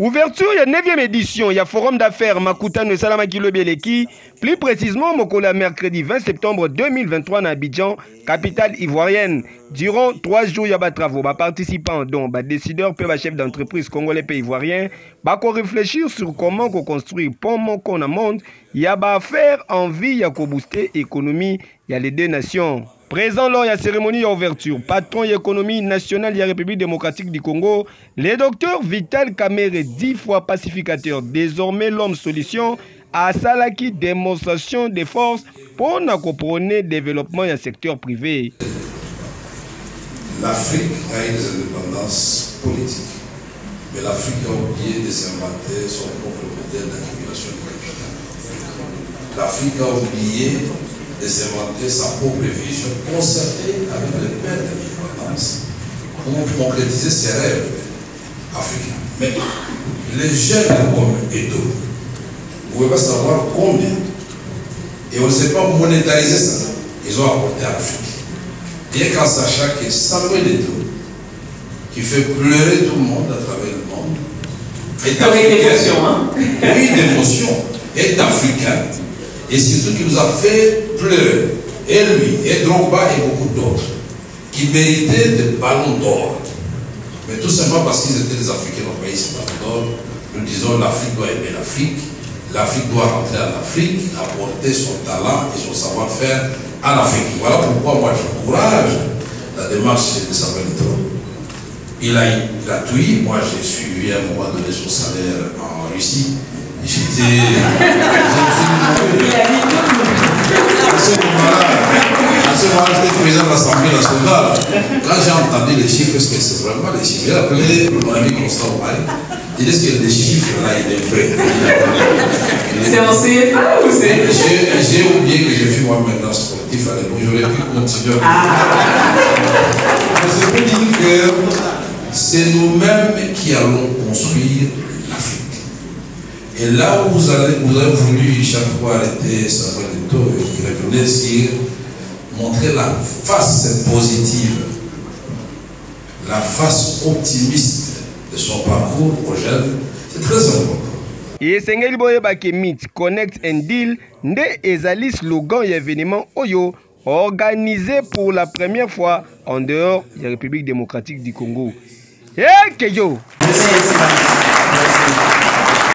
Ouverture, il y a 9e édition, il y a Forum d'affaires Makutano Salama Kilobeleki, plus précisément, Mokola, mercredi 20 septembre 2023 à Abidjan, capitale ivoirienne. Durant 3 jours, il y a des travaux, des participants, dont des décideurs, des chefs d'entreprise congolais et ivoiriens, qui réfléchir sur comment construire pont qu'on a monde, il y a des affaires en vie, il y a booster l'économie, il y a les deux nations. Présent lors de la cérémonie d'ouverture, patron de l'économie nationale de la République démocratique du Congo, le docteur Vital Kamerhe, 10 fois pacificateur, désormais l'homme solution, a salaki démonstration de force pour comprendre le développement du secteur privé. L'Afrique a eu des indépendances politiques, mais l'Afrique a oublié de s'inventer son propre modèle d'accumulation de capital. L'Afrique a oublié de s'inventer sa propre vision concertée avec les pères de l'indépendance pour concrétiser ses rêves africains. Mais les jeunes comme Edo, vous ne pouvez pas savoir combien, et on ne sait pas monétariser ça, ils ont apporté à l'Afrique. Bien qu'en sachant que Samuel Edo, qui fait pleurer tout le monde à travers le monde, est africain, oui, d'émotion, est africain. Et surtout qui nous a fait pleurer, et lui, et Drogba et beaucoup d'autres, qui méritaient des ballons d'or. Mais tout simplement parce qu'ils étaient des Africains au pays, ces ballons d'or, nous disons l'Afrique doit aimer l'Afrique, l'Afrique doit rentrer en Afrique, apporter son talent et son savoir-faire en Afrique. Voilà pourquoi moi j'encourage la démarche de Samuel Edo. Il a tout eu, moi j'ai suivi à un moment donné son salaire en Russie. J'étais président de l'Assemblée nationale. Quand j'ai entendu les chiffres, est-ce que c'est vraiment les chiffres? J'ai appelé mon ami Constant Maï. Il dit que les chiffres là, il est vrai. C'est en CFA ou c'est? J'ai oublié que je suis moi maintenant sportif à l'époque. J'aurais pu continuer. Je peux dire que c'est nous-mêmes qui allons construire l'Afrique. Et là où vous avez voulu chaque fois arrêter Samuel Edo et revenir sur montrer la face positive, la face optimiste de son parcours au jeune, c'est très important. Et Sengeli Boyeba Meet, Connect and Deal, nde ezali slogan et événement Oyo, organisé pour la première fois en dehors de la République démocratique du Congo. Eh, Kejo! Merci.